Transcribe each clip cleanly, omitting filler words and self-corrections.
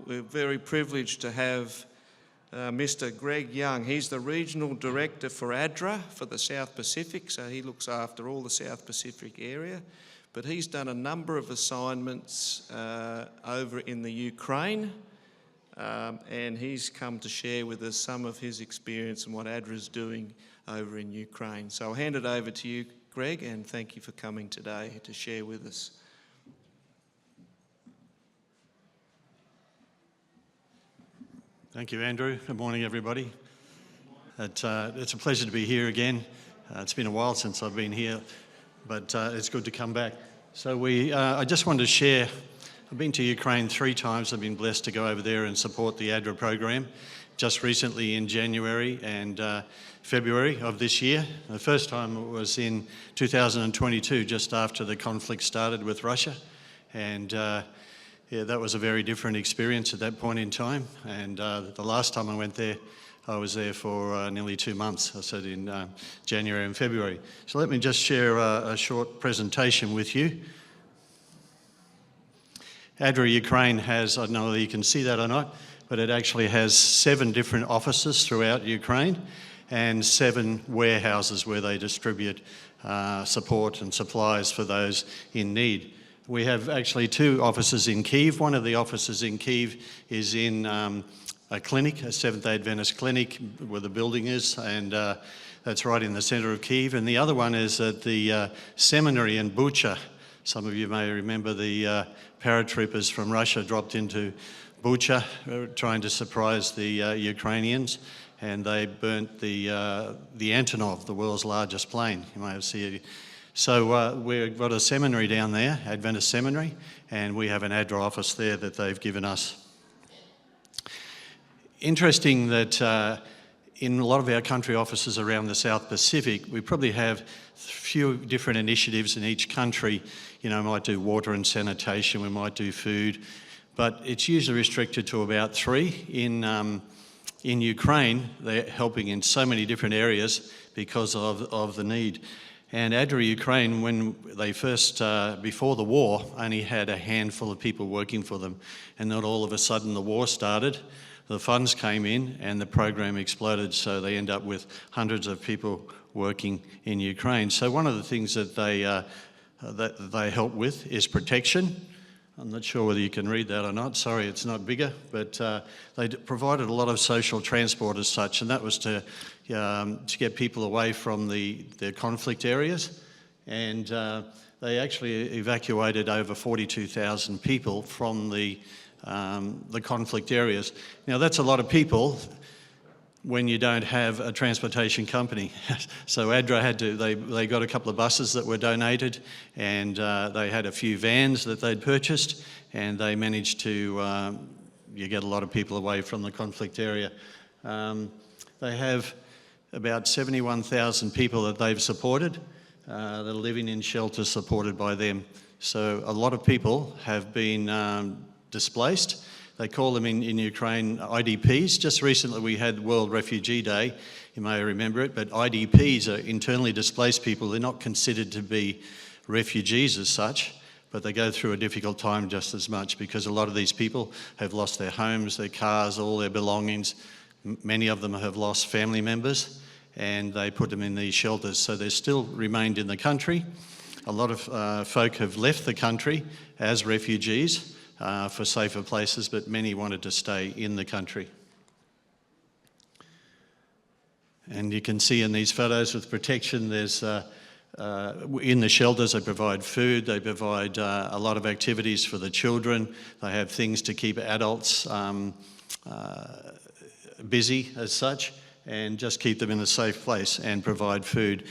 we're very privileged to have Mr. Greg Young. He's the Regional Director for ADRA for the South Pacific, so he looks after all the South Pacific area. But he's done a number of assignments over in the Ukraine, and he's come to share with us some of his experience and what ADRA is doing over in Ukraine. So I'll hand it over to you, Greg, and thank you for coming today to share with us. Thank you, Andrew. Good morning, everybody. It's a pleasure to be here again. It's been a while since I've been here, but it's good to come back. So I just wanted to share, I've been to Ukraine 3 times. I've been blessed to go over there and support the ADRA program. Just recently in January and February of this year. The first time was in 2022, just after the conflict started with Russia. And yeah, that was a very different experience at that point in time. And the last time I went there, I was there for nearly 2 months. I said in January and February. So let me just share a short presentation with you. ADRA Ukraine has, I don't know whether you can see that or not, but it actually has 7 different offices throughout Ukraine and 7 warehouses where they distribute support and supplies for those in need. We have actually 2 offices in Kyiv. One of the offices in Kyiv is in a clinic, a Seventh-day Adventist clinic where the building is, and that's right in the centre of Kyiv. And the other one is at the seminary in Bucha. Some of you may remember the paratroopers from Russia dropped into Bucha trying to surprise the Ukrainians, and they burnt the Antonov, the world's largest plane. You may have seen it. So we've got a seminary down there, Adventist Seminary, and we have an ADRA office there that they've given us. Interesting that in a lot of our country offices around the South Pacific, we probably have a few different initiatives in each country. You know, we might do water and sanitation, we might do food, but it's usually restricted to about 3. In Ukraine, they're helping in so many different areas because of the need. And ADRA Ukraine, when they first, before the war, only had a handful of people working for them. And then all of a sudden the war started, the funds came in and the program exploded, so they end up with hundreds of people working in Ukraine. So one of the things that they help with is protection. I'm not sure whether you can read that or not. Sorry, it's not bigger, but they provided a lot of social transport as such, and that was to get people away from the conflict areas. And they actually evacuated over 42,000 people from the conflict areas. Now, that's a lot of people when you don't have a transportation company. So ADRA had to, they got a couple of buses that were donated, and they had a few vans that they'd purchased, and they managed to get a lot of people away from the conflict area. They have about 71,000 people that they've supported that are living in shelters supported by them. So a lot of people have been displaced. They call them in Ukraine IDPs. Just recently we had World Refugee Day, you may remember it, but IDPs are internally displaced people. They're not considered to be refugees as such, but they go through a difficult time just as much because a lot of these people have lost their homes, their cars, all their belongings. Many of them have lost family members, and they put them in these shelters. So they're still remained in the country. A lot of folk have left the country as refugees for safer places, but many wanted to stay in the country. And you can see in these photos with protection, there's in the shelters they provide food, they provide a lot of activities for the children, they have things to keep adults busy as such, and just keep them in a safe place and provide food.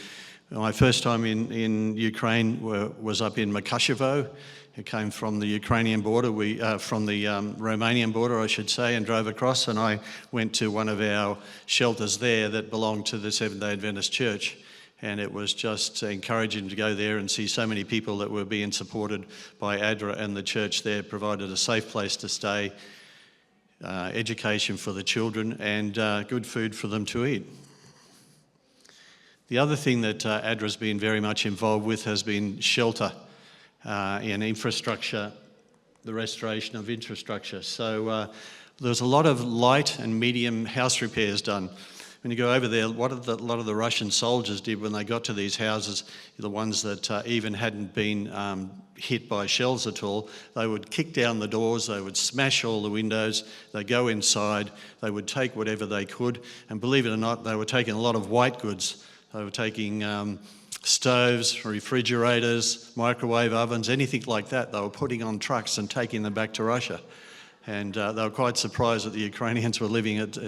My first time in Ukraine was up in Mukashevo. It came from the Ukrainian border, from the Romanian border, I should say, and drove across, and I went to one of our shelters there that belonged to the Seventh-day Adventist Church. And it was just encouraging to go there and see so many people that were being supported by ADRA, and the church there provided a safe place to stay, education for the children, and good food for them to eat. The other thing that ADRA's been very much involved with has been shelter and infrastructure the restoration of infrastructure. So there was a lot of light and medium house repairs done. When you go over there, what a lot of the Russian soldiers did when they got to these houses, the ones that even hadn't been hit by shells at all, they would kick down the doors, they would smash all the windows, they'd go inside, they would take whatever they could, and believe it or not, they were taking a lot of white goods. They were taking stoves, refrigerators, microwave ovens, anything like that, they were putting on trucks and taking them back to Russia. And they were quite surprised that the Ukrainians were living at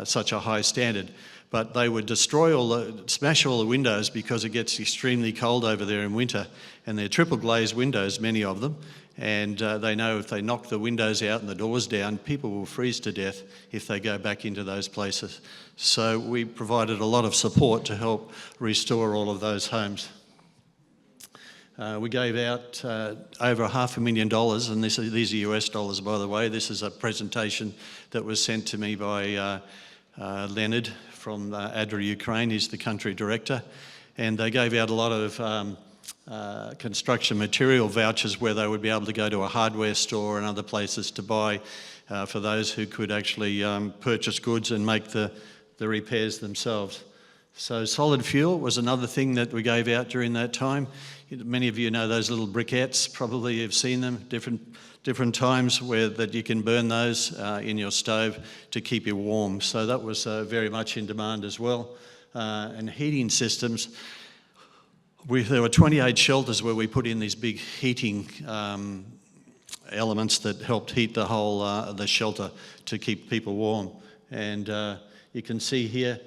such a high standard. But they would smash all the windows because it gets extremely cold over there in winter. And they're triple glazed windows, many of them. And they know if they knock the windows out and the doors down, people will freeze to death if they go back into those places. So we provided a lot of support to help restore all of those homes. We gave out over $500,000, and these are US dollars, by the way. This is a presentation that was sent to me by Leonard from ADRA Ukraine. He's the country director. And they gave out a lot of construction material vouchers where they would be able to go to a hardware store and other places to buy for those who could actually purchase goods and make the repairs themselves. So solid fuel was another thing that we gave out during that time. Many of you know those little briquettes, probably you've seen them, different times that you can burn those in your stove to keep you warm. So that was very much in demand as well. And heating systems, there were 28 shelters where we put in these big heating elements that helped heat the whole the shelter to keep people warm. And you can see here,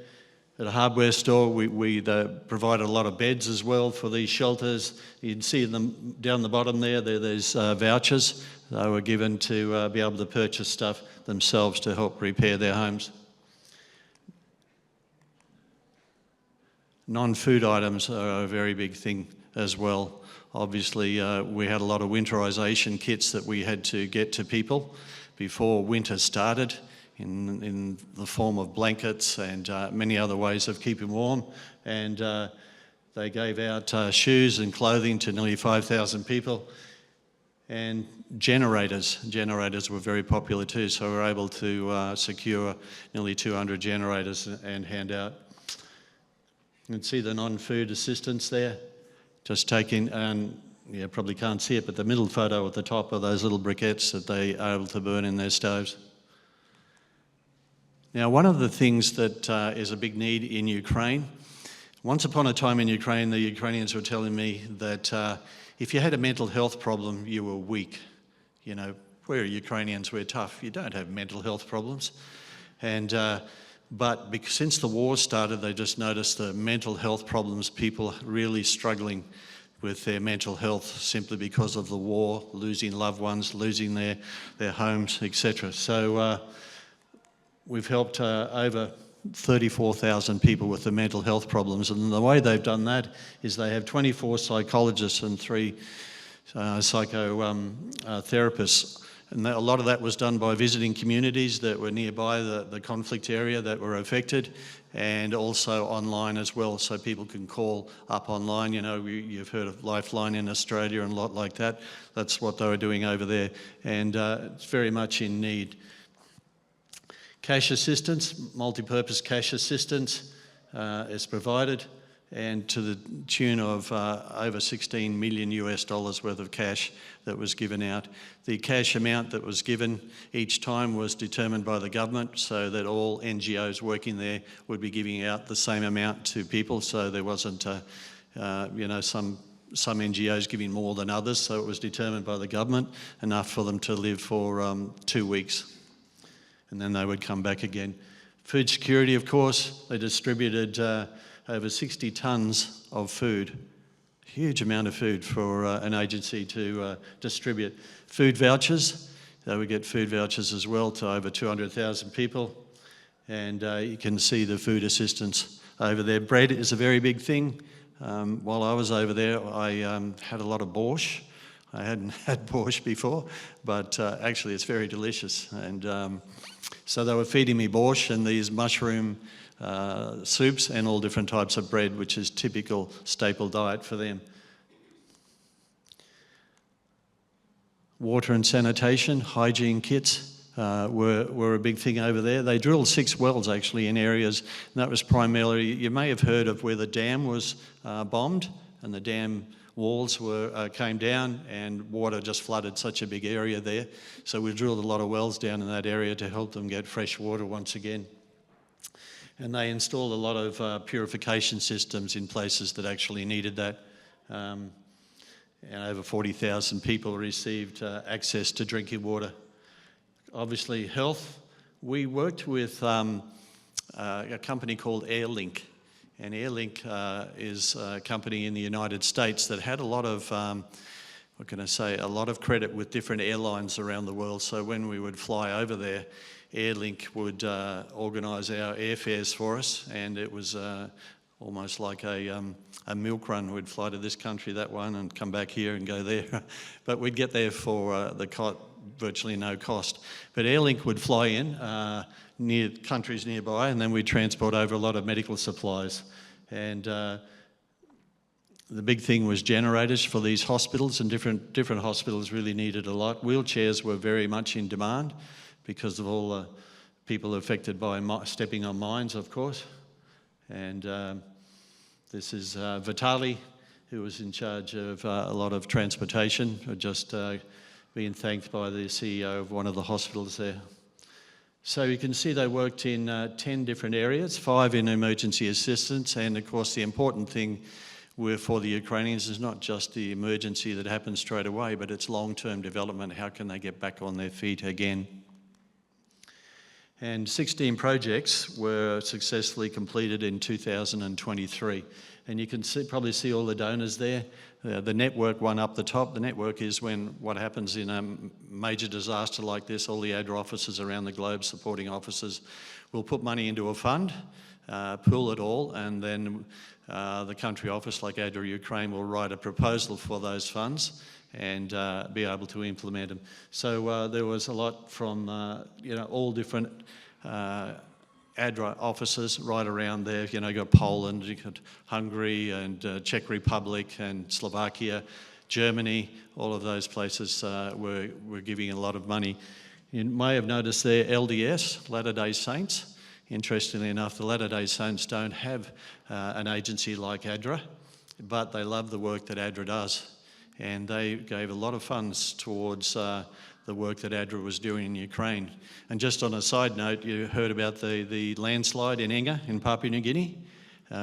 at a hardware store, we provided a lot of beds as well for these shelters. You can see them down the bottom there's vouchers. They were given to be able to purchase stuff themselves to help repair their homes. Non-food items are a very big thing as well. Obviously, we had a lot of winterisation kits that we had to get to people before winter started, in the form of blankets and many other ways of keeping warm. And they gave out shoes and clothing to nearly 5,000 people. And generators were very popular too, so we were able to secure nearly 200 generators and hand out. You can see the non-food assistance there, just taking, and you probably can't see it, but the middle photo at the top are those little briquettes that they are able to burn in their stoves. Now, one of the things that is a big need in Ukraine, once upon a time in Ukraine, the Ukrainians were telling me that if you had a mental health problem, you were weak. You know, we're Ukrainians, we're tough. You don't have mental health problems. And but since the war started, they just noticed the mental health problems, people really struggling with their mental health simply because of the war, losing loved ones, losing their homes, etc. So we've helped over 34,000 people with the mental health problems, and the way they've done that is they have 24 psychologists and 3 psychotherapists, and a lot of that was done by visiting communities that were nearby the conflict area that were affected, and also online as well, so people can call up online. You know, you've heard of Lifeline in Australia and a lot like that. That's what they were doing over there, and it's very much in need. Cash assistance, multi-purpose cash assistance is provided, and to the tune of over $16 million worth of cash that was given out. The cash amount that was given each time was determined by the government, so that all NGOs working there would be giving out the same amount to people, so there wasn't you know, some NGOs giving more than others, so it was determined by the government, enough for them to live for 2 weeks. And then they would come back again. Food security, of course, they distributed over 60 tonnes of food, huge amount of food for an agency to distribute. Food vouchers, they would get food vouchers as well to over 200,000 people. And you can see the food assistance over there. Bread is a very big thing. While I was over there, I had a lot of borscht. I hadn't had borscht before, but actually it's very delicious. And so they were feeding me borscht and these mushroom soups and all different types of bread, which is typical staple diet for them. Water and sanitation, hygiene kits were a big thing over there. They drilled 6 wells actually in areas, and that was primarily, you may have heard of where the dam was bombed and the dam walls came down and water just flooded such a big area there. So we drilled a lot of wells down in that area to help them get fresh water once again. And they installed a lot of purification systems in places that actually needed that. And over 40,000 people received access to drinking water. Obviously, health. We worked with a company called Airlink. And Airlink is a company in the United States that had a lot of, a lot of credit with different airlines around the world. So when we would fly over there, Airlink would organise our airfares for us, and it was almost like a milk run. We'd fly to this country, that one, and come back here and go there. But we'd get there for virtually no cost. But Airlink would fly in near countries nearby, and then we'd transport over a lot of medical supplies. And the big thing was generators for these hospitals, and different hospitals really needed a lot. Wheelchairs were very much in demand because of all the people affected by stepping on mines, of course. And this is Vitali, who was in charge of a lot of transportation, just being thanked by the CEO of one of the hospitals there. So you can see they worked in 10 different areas, 5 in emergency assistance, and of course the important thing for the Ukrainians is not just the emergency that happens straight away, but it's long-term development. How can they get back on their feet again? And 16 projects were successfully completed in 2023. And you can probably see all the donors there. The network one up the top, the network is what happens in a major disaster like this, all the ADRA offices around the globe, supporting offices, will put money into a fund, pool it all, and then the country office like ADRA Ukraine will write a proposal for those funds and be able to implement them. So there was a lot from all different ADRA offices right around there. You got Poland, you got Hungary and Czech Republic and Slovakia, Germany, all of those places were giving a lot of money. You may have noticed there LDS, Latter-day Saints. Interestingly enough, the Latter-day Saints don't have an agency like ADRA, but they love the work that ADRA does. And they gave a lot of funds towards the work that ADRA was doing in Ukraine. And just on a side note, you heard about the landslide in Enga in Papua New Guinea.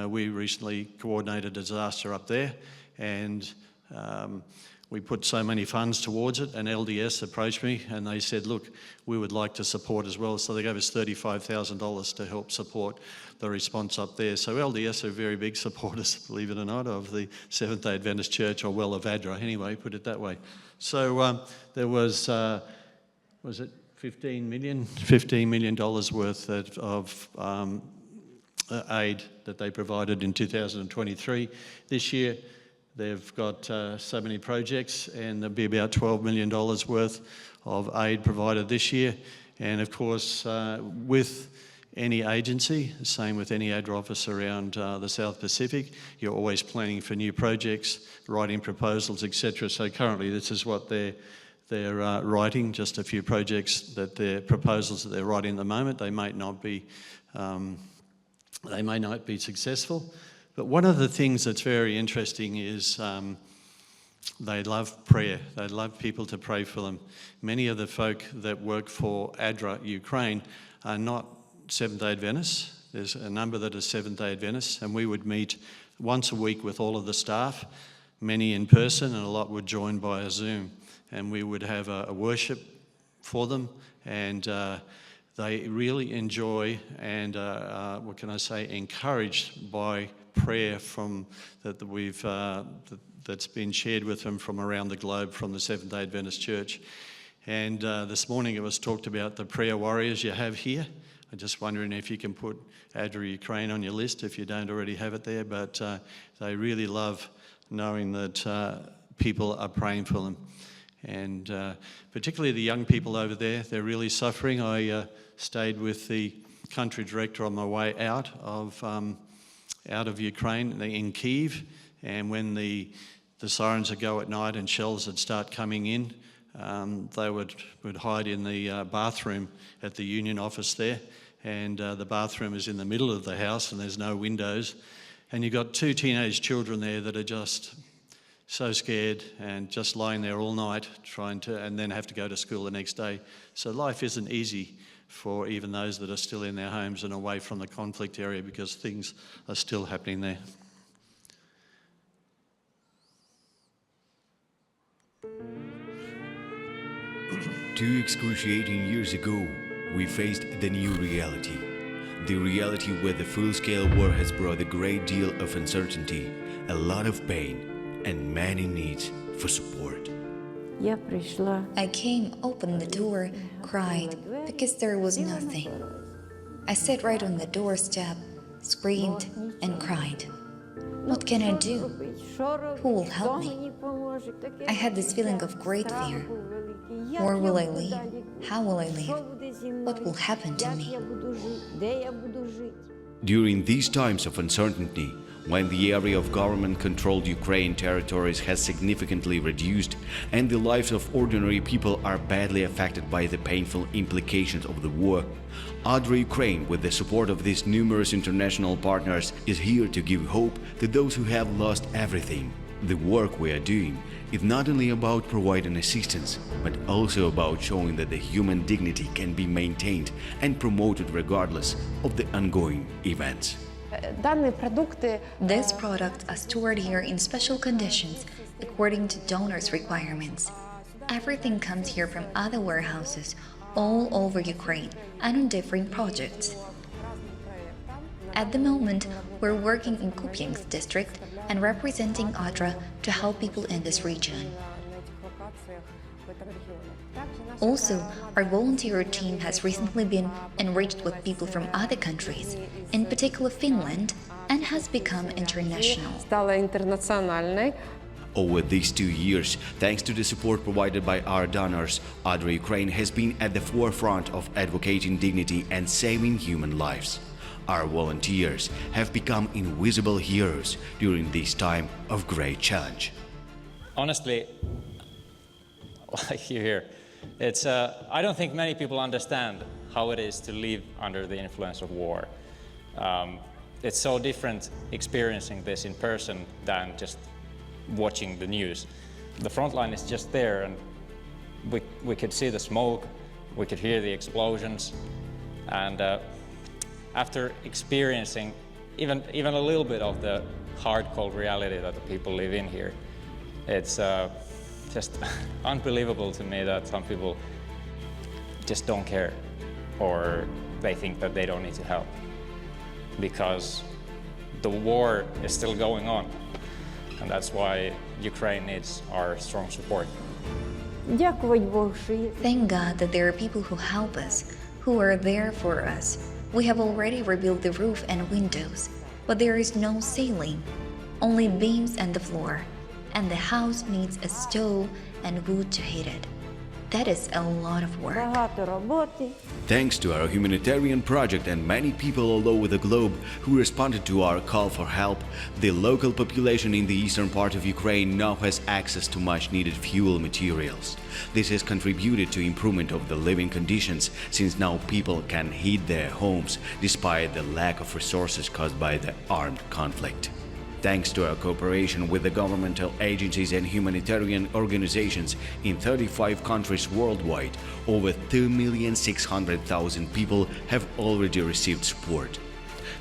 We recently coordinated a disaster up there, and we put so many funds towards it, and LDS approached me and they said, look, we would like to support as well. So they gave us $35,000 to help support the response up there. So LDS are very big supporters, believe it or not, of the Seventh-day Adventist Church, or well, of ADRA anyway, put it that way. So there was it $15 million worth of aid that they provided in 2023. This year, they've got so many projects, and there'll be about $12 million worth of aid provided this year. And of course, with any agency, the same with any ADRA office around the South Pacific, you're always planning for new projects, writing proposals, etc. So currently, this is what they're writing, just a few projects that proposals that they're writing at the moment. They may not be successful. But one of the things that's very interesting is they love prayer. They love people to pray for them. Many of the folk that work for ADRA Ukraine are not Seventh-day Adventists. There's a number that are Seventh-day Adventists, and we would meet once a week with all of the staff, many in person, and a lot would join by a Zoom. And we would have a worship for them, and they really enjoy and encouraged by prayer that's been shared with them from around the globe from the Seventh-day Adventist Church. And this morning it was talked about the prayer warriors you have here. I'm just wondering if you can put ADRA Ukraine on your list if you don't already have it there, but they really love knowing that people are praying for them. And particularly the young people over there, they're really suffering. I stayed with the country director on my way out of Ukraine in Kyiv, and when the sirens would go at night and shells would start coming in, They would hide in the bathroom at the union office there, and the bathroom is in the middle of the house and there's no windows. And you've got 2 teenage children there that are just so scared and just lying there all night and then have to go to school the next day. So life isn't easy for even those that are still in their homes and away from the conflict area, because things are still happening there. Two excruciating years ago, we faced the new reality. The reality where the full-scale war has brought a great deal of uncertainty, a lot of pain, and many needs for support. I came, opened the door, cried, because there was nothing. I sat right on the doorstep, screamed, and cried. What can I do? Who will help me? I had this feeling of great fear. Where will I live? How will I live? What will happen to me? During these times of uncertainty, when the area of government-controlled Ukraine territories has significantly reduced and the lives of ordinary people are badly affected by the painful implications of the war, ADRA Ukraine, with the support of these numerous international partners, is here to give hope to those who have lost everything. The work we are doing is not only about providing assistance, but also about showing that the human dignity can be maintained and promoted regardless of the ongoing events. These products are stored here in special conditions according to donors' requirements. Everything comes here from other warehouses all over Ukraine and on different projects. At the moment, we're working in Kupiansk district and representing ADRA to help people in this region. Also, our volunteer team has recently been enriched with people from other countries, in particular Finland, and has become international. Over these 2 years, thanks to the support provided by our donors, ADRA Ukraine has been at the forefront of advocating dignity and saving human lives. Our volunteers have become invisible heroes during this time of great challenge. Honestly, like you hear, I don't think many people understand how it is to live under the influence of war. It's so different experiencing this in person than just watching the news. The front line is just there, and we could see the smoke, we could hear the explosions, and after experiencing even a little bit of the hard, cold reality that the people live in here, it's just unbelievable to me that some people just don't care, or they think that they don't need to help, because the war is still going on, and that's why Ukraine needs our strong support. Thank God that there are people who help us, who are there for us. We have already rebuilt the roof and windows, but there is no ceiling, only beams and the floor, and the house needs a stove and wood to heat it. That is a lot of work. Thanks to our humanitarian project and many people all over the globe who responded to our call for help, the local population in the eastern part of Ukraine now has access to much needed fuel materials. This has contributed to improvement of the living conditions, since now people can heat their homes despite the lack of resources caused by the armed conflict. Thanks to our cooperation with the governmental agencies and humanitarian organizations in 35 countries worldwide, over 2,600,000 people have already received support.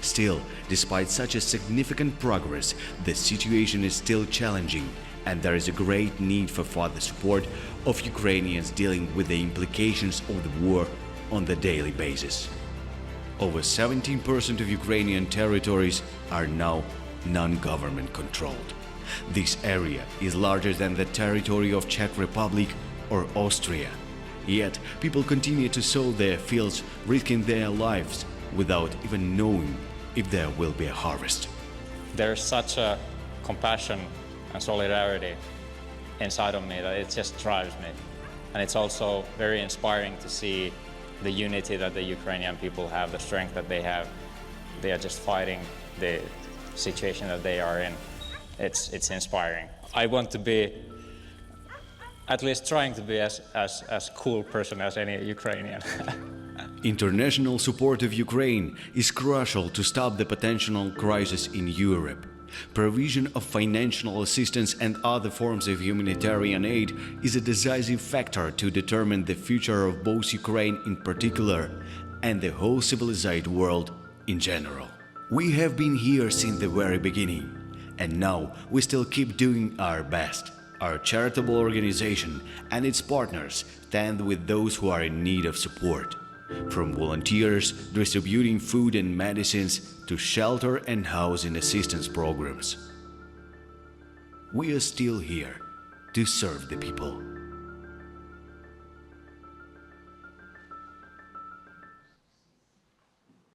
Still, despite such a significant progress, the situation is still challenging, and there is a great need for further support of Ukrainians dealing with the implications of the war on the daily basis. Over 17% of Ukrainian territories are now non-government controlled. This area is larger than the territory of Czech Republic or Austria. Yet people continue to sow their fields, risking their lives without even knowing if there will be a harvest. There's such a compassion and solidarity inside of me that it just drives me. And it's also very inspiring to see the unity that the Ukrainian people have, the strength that they have. They are just fighting the situation that they are in. It's inspiring. I want to be at least trying to be as cool person as any Ukrainian. International support of Ukraine is crucial to stop the potential crisis in Europe. Provision of financial assistance and other forms of humanitarian aid is a decisive factor to determine the future of both Ukraine in particular and the whole civilized world in general. We have been here since the very beginning, and now we still keep doing our best. Our charitable organization and its partners stand with those who are in need of support, from volunteers distributing food and medicines to shelter and housing assistance programs. We are still here to serve the people.